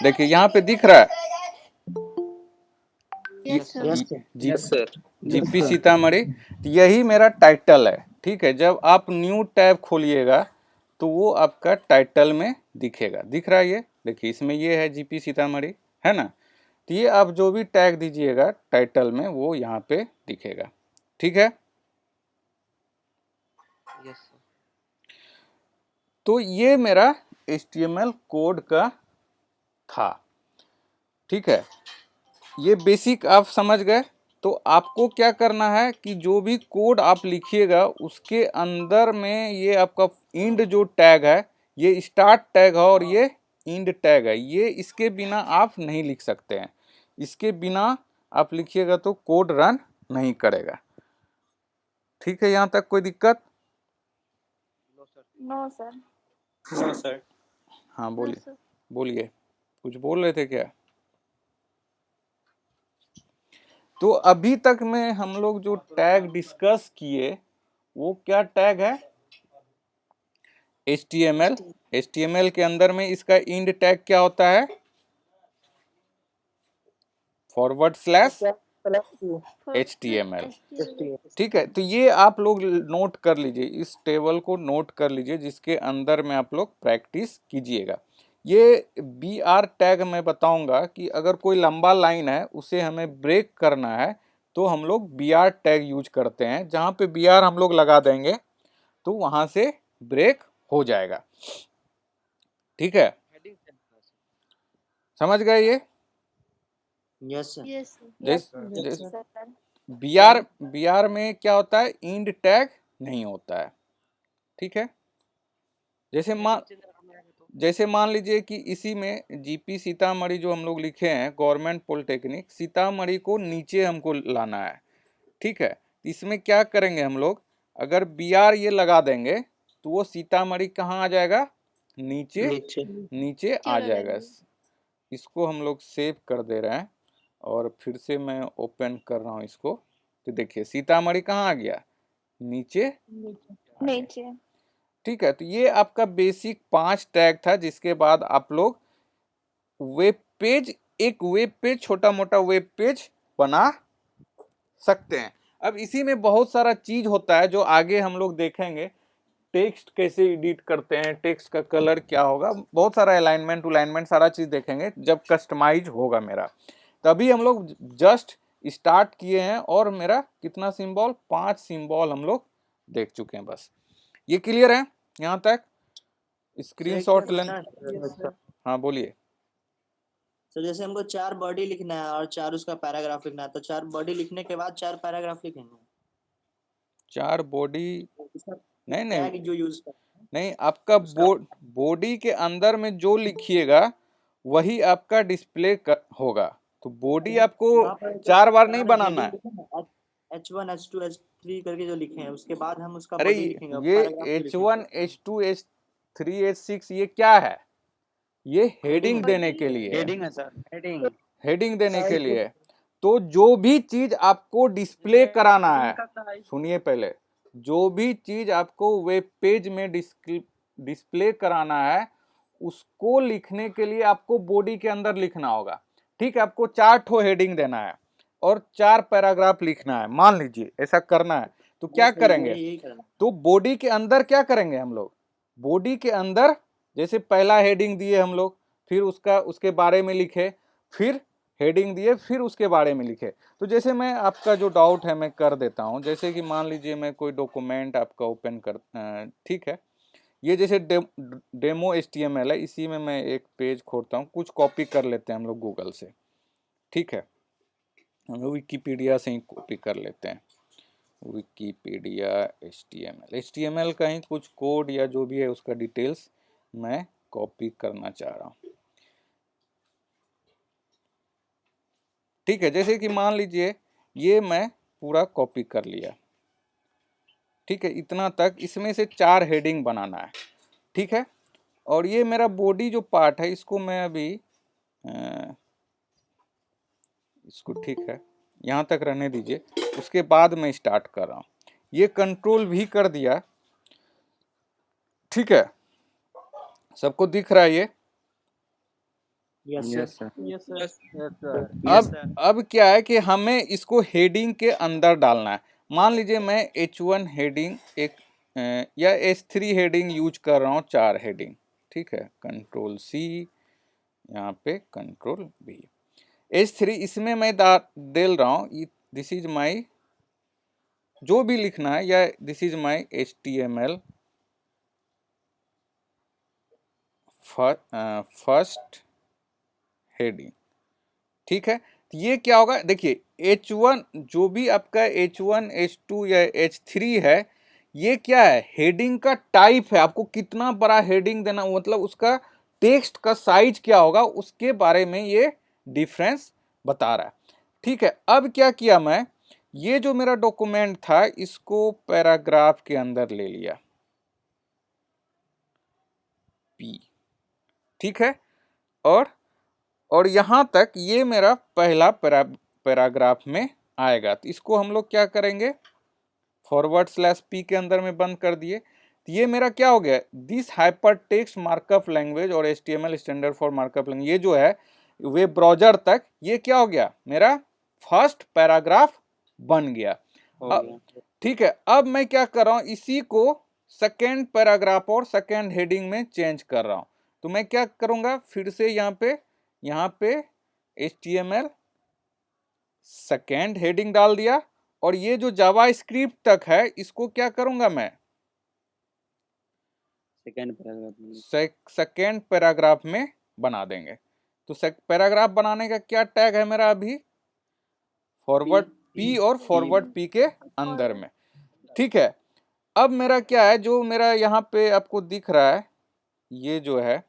देखिए यहाँ पे दिख रहा है yes sir. Yes sir. GP Sitamarhi, तो यही मेरा टाइटल है। ठीक है, जब आप न्यू टैब खोलिएगा तो वो आपका टाइटल में दिखेगा। दिख रहा है ये, देखिए इसमें ये है जीपी सीतामढ़ी, है ना। तो ये आप जो भी टैग दीजिएगा टाइटल में वो यहाँ पे दिखेगा। ठीक है, यस सर। तो ये मेरा HTML कोड का था। ठीक है, ये बेसिक आप समझ गए। तो आपको क्या करना है कि जो भी कोड आप लिखिएगा उसके अंदर में ये आपका इंड जो टैग है, ये स्टार्ट टैग है और ये इंड टैग है, ये इसके बिना आप नहीं लिख सकते हैं। इसके बिना आप लिखिएगा तो कोड रन नहीं करेगा। ठीक है, यहाँ तक कोई दिक्कत? No sir. No sir. हाँ नो बोलिए, सर। बोलिए, कुछ बोल रहे थे क्या? तो अभी तक में हम लोग जो टैग डिस्कस किए वो क्या टैग है? HTML। HTML के अंदर में इसका इंड टैग क्या होता है? /HTML। ठीक है, तो ये आप लोग नोट कर लीजिए, इस टेबल को नोट कर लीजिए जिसके अंदर में आप लोग प्रैक्टिस कीजिएगा। ये BR टैग मैं बताऊंगा कि अगर कोई लंबा लाइन है उसे हमें ब्रेक करना है तो हम लोग BR टैग यूज करते हैं। जहाँ पे BR हम लोग लगा देंगे तो वहां से ब्रेक हो जाएगा। ठीक है, समझ गए ये? Yes sir. यस जैसे सर। BR में क्या होता है? इंड टैग नहीं होता है। ठीक है, जैसे मान लीजिए कि इसी में जीपी सीतामढ़ी जो हम लोग लिखे हैं गवर्नमेंट पॉलिटेक्निक सीतामढ़ी को नीचे हमको लाना है। ठीक है, इसमें क्या करेंगे हम लोग, अगर BR ये लगा देंगे तो वो सीतामढ़ी कहाँ आ जाएगा? नीचे नीचे आ जाएगा। इसको हम लोग सेव कर दे रहे हैं और फिर से मैं ओपन कर रहा हूँ इसको। तो देखिए सीतामढ़ी कहाँ आ गया? नीचे। नीचे। ठीक है, तो ये आपका बेसिक 5 टैग था जिसके बाद आप लोग वेब पेज, एक वेब पेज, छोटा मोटा वेब पेज बना सकते हैं। अब इसी में बहुत सारा चीज होता है जो आगे हम लोग देखेंगे। टेक्स्ट कैसे एडिट करते हैं, टेक्स्ट का कलर क्या होगा, बहुत सारा अलाइनमेंट सारा चीज देखेंगे जब कस्टमाइज होगा मेरा। तभी हम लोग जस्ट स्टार्ट किए हैं और मेरा कितना सिंबल? 5 सिंबल हम लोग देख चुके हैं। बस ये क्लियर है यहाँ तक? स्क्रीनशॉट लें। हाँ बोलिए सर। जैसे हमको 4 बॉडी लिखना है और 4 उसका पैराग्राफ लिखना है, तो 4 बॉडी लिखने के बाद 4 पैराग्राफ लिखेंगे। 4 बॉडी नहीं नहीं टैग जो यूज करते हैं नहीं, आपका बॉडी के अंदर में जो लिखिएगा वही आपका डिस्प्ले होगा। तो बॉडी आपको वहाँ पर 4 बार नहीं 4 बनाना हेडिंग है। लिखे हैं, H1 H2 H3 करके जो लिखे हैं, उसके बाद हम उसका अरे बॉडी लिखेंगे, ये पैराग्राफ जो H1 लिखेंगे। H2 H3 H6 ये क्या है? ये हेडिंग देने के लिए है, हेडिंग है सर, हेडिंग। हेडिंग देने के लिए। तो जो भी चीज आपको डिस्प्ले कराना है, सुनिए पहले, जो भी चीज आपको वेब पेज में डिस्प्ले कराना है उसको लिखने के लिए आपको बॉडी के अंदर लिखना होगा। ठीक है, आपको 4 ठो हेडिंग देना है और 4 पैराग्राफ लिखना है, मान लीजिए ऐसा करना है। तो क्या करेंगे? यही करना। तो बॉडी के अंदर क्या करेंगे हम लोग? बॉडी के अंदर जैसे पहला हेडिंग दिए हम लोग, फिर उसके बारे में लिखे, फिर हेडिंग दिए, फिर उसके बारे में लिखे। तो जैसे मैं आपका जो डाउट है मैं कर देता हूं। जैसे कि मान लीजिए मैं कोई डॉक्यूमेंट आपका ओपन कर, ठीक है, ये जैसे डेमो HTML है, इसी में मैं एक पेज खोलता हूँ, कुछ कॉपी कर लेते हैं हम लोग गूगल से। ठीक है, हम लोग विकीपीडिया से ही कॉपी कर लेते हैं, विकीपीडिया HTML का ही कुछ कोड या जो भी है उसका डिटेल्स मैं कॉपी करना चाह रहा हूँ। ठीक है, जैसे कि मान लीजिए ये मैं पूरा कॉपी कर लिया। ठीक है, इतना तक, इसमें से 4 हेडिंग बनाना है। ठीक है, और ये मेरा बॉडी जो पार्ट है इसको मैं अभी इसको, ठीक है, यहाँ तक रहने दीजिए, उसके बाद मैं स्टार्ट कर रहा हूँ। ये कंट्रोल भी कर दिया। ठीक है, सबको दिख रहा है ये? Yes yes sir sir. Yes sir. Yes अब सर अब क्या है कि हमें इसको हेडिंग के अंदर डालना है। मान लीजिए मैं H1 हेडिंग एक या H3 हेडिंग यूज कर रहा हूँ, 4 हेडिंग, ठीक है, कंट्रोल C, यहाँ पे कंट्रोल V। H3 इसमें मैं डाल रहा हूँ, दिस इज माई, जो भी लिखना है, या this is my HTML first heading, ठीक है। तो ये क्या होगा, देखिए H1 जो भी आपका H1 H2 या H3 है, ये क्या है, हेडिंग का टाइप है। आपको कितना बड़ा हेडिंग देना, मतलब उसका टेक्स्ट का साइज क्या होगा, उसके बारे में ये डिफरेंस बता रहा है, ठीक है। अब क्या किया मैं, ये जो मेरा डॉक्यूमेंट था इसको पैराग्राफ के अंदर ले लिया, P, ठीक है। और यहां तक ये मेरा पहला पैराग्राफ में आएगा। तो इसको हम लोग क्या करेंगे, /P के अंदर में बंद कर दिए। तो ये मेरा क्या हो गया, this hyper text markup language और HTML standard for markup language, ये जो है वेब ब्राउजर तक, ये क्या हो गया, मेरा फर्स्ट पैराग्राफ बन गया। अब ठीक है, अब मैं क्या कर रहा हूं, इसी को सेकेंड पैराग्राफ और सेकेंड हेडिंग में चेंज कर रहा हूं। तो मैं क्या करूंगा, फिर से यहाँ पे HTML सेकेंड हेडिंग डाल दिया, और ये जो जावा स्क्रिप्ट तक है इसको क्या करूंगा मैं, सेकेंड पैराग्राफ में बना देंगे। तो पैराग्राफ बनाने का क्या टैग है मेरा अभी, /P और /P के अंदर में, ठीक है। अब मेरा क्या है, जो मेरा यहाँ पे आपको दिख रहा है, ये जो है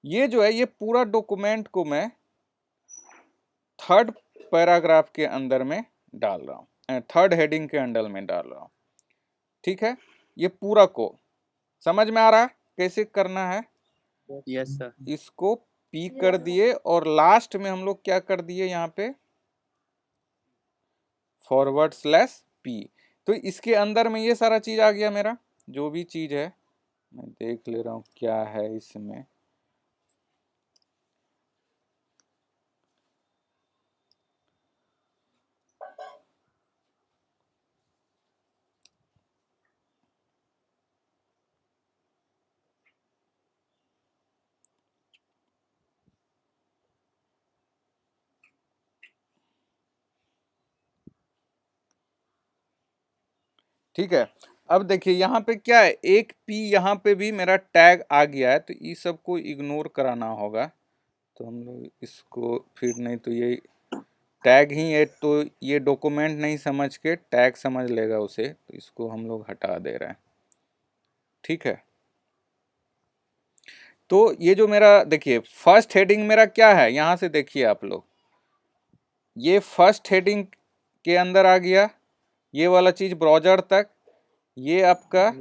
ये पूरा डॉक्यूमेंट को मैं थर्ड पैराग्राफ के अंदर में डाल रहा हूँ, थर्ड हेडिंग के अंडर में डाल रहा हूँ, ठीक है। ये पूरा को समझ में आ रहा है कैसे करना है। Yes sir. इसको P कर दिए, और लास्ट में हम लोग क्या कर दिए, यहाँ पे /P। तो इसके अंदर में ये सारा चीज आ गया मेरा, जो भी चीज है मैं देख ले रहा हूँ क्या है इसमें। ठीक है, अब देखिए यहाँ पे क्या है, एक P यहाँ पे भी मेरा टैग आ गया है, तो इस सब को इग्नोर कराना होगा। तो हम लोग इसको फिर, नहीं तो ये टैग ही है, तो ये डॉक्यूमेंट नहीं समझ के टैग समझ लेगा उसे, तो इसको हम लोग हटा दे रहे हैं, ठीक है। तो ये जो मेरा देखिए फर्स्ट हेडिंग मेरा क्या है, यहाँ से देखिए आप लोग, ये फर्स्ट हेडिंग के अंदर आ गया, ये वाला चीज ब्राउजर तक, ये आपका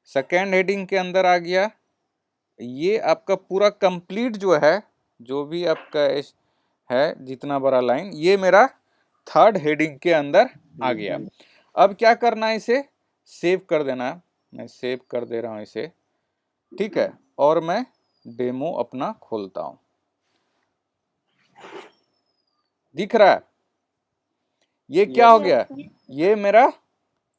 सेकेंड हेडिंग के अंदर आ गया, ये आपका पूरा कंप्लीट जो है, जो भी आपका है जितना बड़ा लाइन, ये मेरा थर्ड हेडिंग के अंदर आ गया। अब क्या करना है, इसे सेव कर देना, मैं सेव कर दे रहा हूं इसे, ठीक है। और मैं डेमो अपना खोलता हूं, दिख रहा है ये क्या हो गया, ये मेरा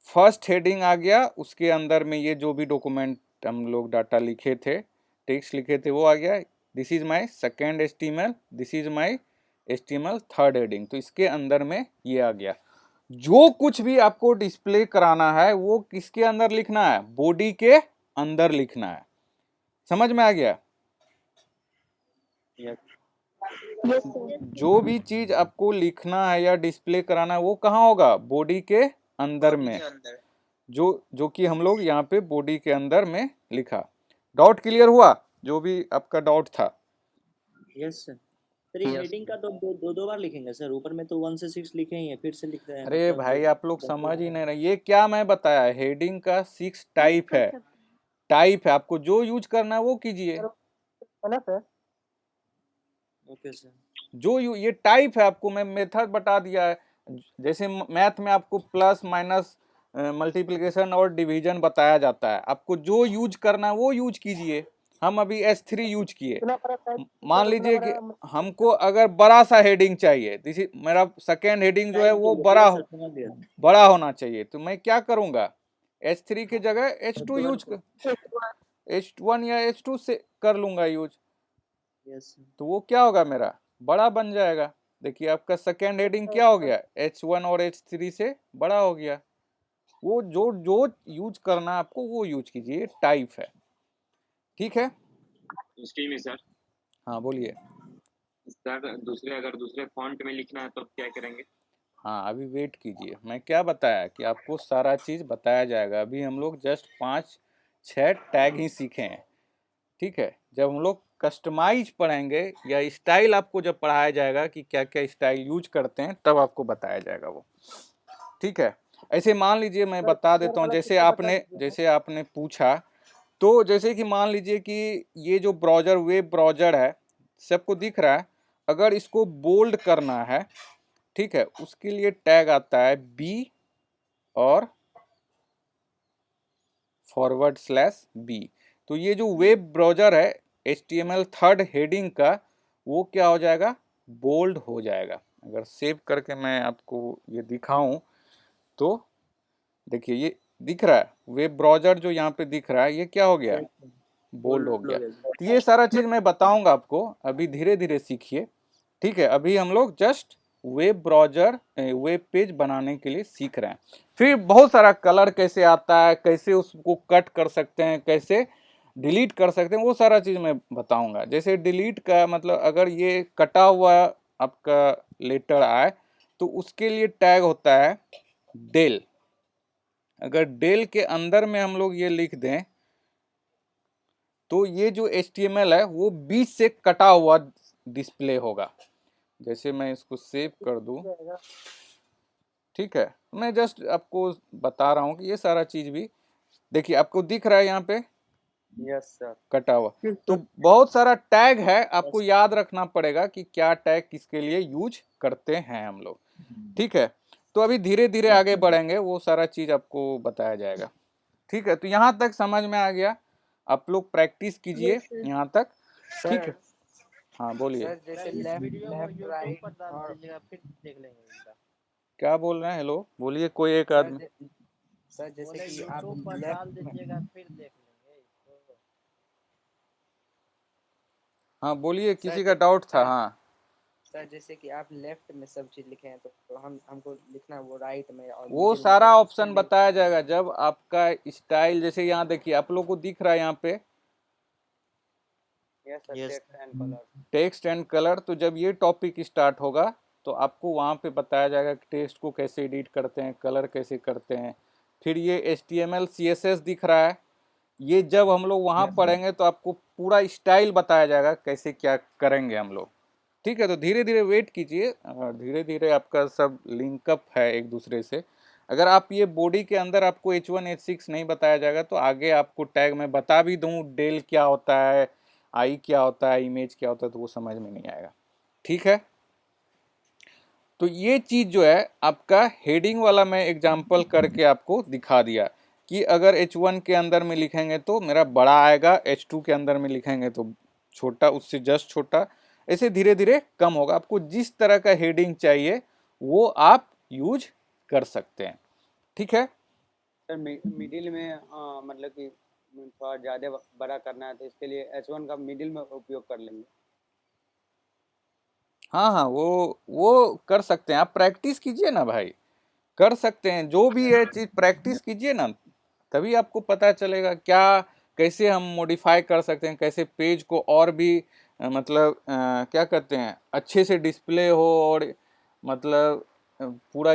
फर्स्ट हेडिंग आ गया, उसके अंदर में ये जो भी डॉक्यूमेंट हम लोग डाटा लिखे थे, टेक्स्ट लिखे थे, वो आ गया। This is my second HTML, this is my HTML third heading, तो इसके अंदर में ये आ गया। जो कुछ भी आपको डिस्प्ले कराना है वो किसके अंदर लिखना है, बॉडी के अंदर लिखना है, समझ में आ गया। Yes sir. जो भी चीज आपको लिखना है या डिस्प्ले कराना है वो कहाँ होगा, बॉडी के अंदर में, जो कि हम लोग यहाँ पे बॉडी के अंदर में लिखा। डाउट क्लियर हुआ, जो भी आपका डाउट था। Yes sir. सर ये हेडिंग का तो दो बार लिखेंगे सर, ऊपर में तो 1 से 6 लिखे ही है, फिर से लिख रहे हैं, अरे मतलब भाई आप लोग समझ ही नहीं रहे, ये क्या मैं बताया, हेडिंग का 6 टाइप है, आपको जो यूज करना है वो कीजिए। है ना सर। Okay sir. ये टाइप है, आपको मैं मेथड बता दिया है। जैसे मैथ में आपको प्लस माइनस मल्टीप्लिकेशन और डिवीजन बताया जाता है। आपको जो यूज करना है वो यूज कीजिए। हम अभी H3 यूज किए। इतना बड़ा size, मान सर, लीजिए इतना कि बड़ा हमको अगर बड़ा सा हेडिंग चाहिए, जैसे मेरा सेकेंड हेडिंग जो है वो बड़ा होना चाहिए, तो मैं क्या करूंगा, H3 की जगह H2 यूज कर, H1 या H2 से कर लूंगा यूज, यस तो वो क्या होगा, मेरा बड़ा बन जाएगा। देखिए आपका सेकेंड हेडिंग क्या हो गया, H1 और H3 से बड़ा हो गया। वो जो जो यूज करना है आपको वो यूज कीजिए, टाइप है। ठीक है, उसकी में सर हाँ बोलिए। सर दूसरे अगर दूसरे फॉन्ट में लिखना है तो क्या करेंगे? हाँ अभी वेट कीजिए, मैं क्या बताया कि आपको सारा चीज़ बताया जाएगा। अभी हम लोग जस्ट 5-6 टैग ही सीखे हैं। ठीक है, जब हम लोग कस्टमाइज पढ़ेंगे या स्टाइल आपको जब पढ़ाया जाएगा कि क्या क्या स्टाइल यूज करते हैं, तब आपको बताया जाएगा वो। ठीक है, ऐसे मान लीजिए मैं बता देता हूँ, जैसे आपने पूछा, तो जैसे कि मान लीजिए कि ये जो ब्राउज़र वेब ब्राउज़र है, सबको दिख रहा है, अगर इसको बोल्ड करना है, ठीक है, उसके लिए टैग आता है B और /B। तो ये जो वेब ब्राउज़र है HTML थर्ड हेडिंग का, वो क्या हो जाएगा, बोल्ड हो जाएगा। अगर सेव करके मैं आपको ये दिखाऊं तो देखिए ये दिख रहा है, वेब ब्राउज़र जो यहाँ पे दिख रहा है ये क्या हो गया, बोल्ड हो गया। तो ये सारा चीज़ मैं बताऊंगा आपको, अभी धीरे धीरे सीखिए। ठीक है, अभी हम लोग just web browser web page बनाने के लिए सीख रहे हैं। फिर बहुत सारा कलर कैसे आता है, कैसे उसको कट कर सकते हैं, कैसे डिलीट कर सकते हैं, वो सारा चीज़ मैं बताऊंगा। जैसे डिलीट का मतलब, अगर ये कटा हुआ आपका लेटर आए तो उसके लिए टैग होता है डेल। अगर डेल के अंदर में हम लोग ये लिख दें तो ये जो HTML है वो बीच से कटा हुआ डिस्प्ले होगा। जैसे मैं इसको सेव कर दूं, ठीक है, मैं जस्ट आपको बता रहा हूँ कि ये सारा चीज भी देखिए आपको दिख रहा है यहाँ पे यस सर। कटा हुआ। तो बहुत सारा टैग है, आपको याद रखना पड़ेगा कि क्या टैग किसके लिए यूज करते हैं हम लोग। ठीक है, तो अभी धीरे धीरे आगे बढ़ेंगे, वो सारा चीज आपको बताया जाएगा। ठीक है, तो यहाँ तक समझ में आ गया, आप लोग प्रैक्टिस कीजिए Yes, sir. यहाँ तक। ठीक है, हाँ बोलिए। सर जैसे लेफ्ट राइट और फिर देख लेंगे इनका। क्या बोल रहे हैं, हेलो बोलिए कोई एक आदमी। सर जैसे कि आप यूट्यूब पर डाल दीजिएगा फिर देख लेंगे इसको। हाँ बोलिए, किसी सर, का डाउट था। हाँ सर जैसे कि आप लेफ्ट में सब चीज लिखे हैं तो हमको लिखना है वो राइट में और वो middle में, सारा तो ऑप्शन बताया जाएगा जब आपका स्टाइल, जैसे यहाँ देखिए आप लोग को दिख रहा है यहाँ पे yes sir, Yes. Text and colour. Text and colour, तो जब ये टॉपिक स्टार्ट होगा तो आपको वहाँ पे बताया जाएगा कि टेक्स्ट को कैसे एडिट करते हैं, कलर कैसे करते हैं। फिर ये HTML CSS दिख रहा है, ये जब हम लोग वहाँ पढ़ेंगे तो आपको पूरा स्टाइल बताया जाएगा कैसे क्या करेंगे हम लोग। ठीक है, तो धीरे धीरे वेट कीजिए और धीरे धीरे आपका सब लिंकअप है एक दूसरे से। अगर आप ये बॉडी के अंदर आपको H1 H6 नहीं बताया जाएगा तो आगे आपको टैग में बता भी दूँ डेल क्या होता है, आई क्या होता है, इमेज क्या होता है, तो वो समझ में नहीं आएगा। ठीक है, तो ये चीज़ जो है आपका हेडिंग वाला मैं एग्जांपल करके आपको दिखा दिया कि अगर H1 के अंदर में लिखेंगे तो मेरा बड़ा आएगा, H2 के अंदर में लिखेंगे तो छोटा, उससे जस्ट छोटा, ऐसे धीरे धीरे कम होगा। आपको जिस तरह का हेडिंग चाहिए वो आप यूज कर सकते हैं। ठीक है, सर मिडिल में मतलब कि थोड़ा ज़्यादा बड़ा करना है तो इसके लिए H1 का मिडिल में उपयोग कर लेंगे। हाँ हाँ वो कर सकते हैं, आप प्रैक्टिस कीजिए ना भाई, कर सकते हैं। जो भी है चीज़ प्रैक्टिस कीजिए ना, तभी आपको पता चलेगा क्या कैसे हम मॉडिफाई कर सकते हैं, कैसे पेज को और भी मतलब क्या कहते हैं अच्छे से डिस्प्ले हो, और मतलब पूरा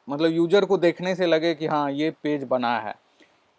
मतलब यूजर को देखने से लगे कि हाँ ये पेज बना है।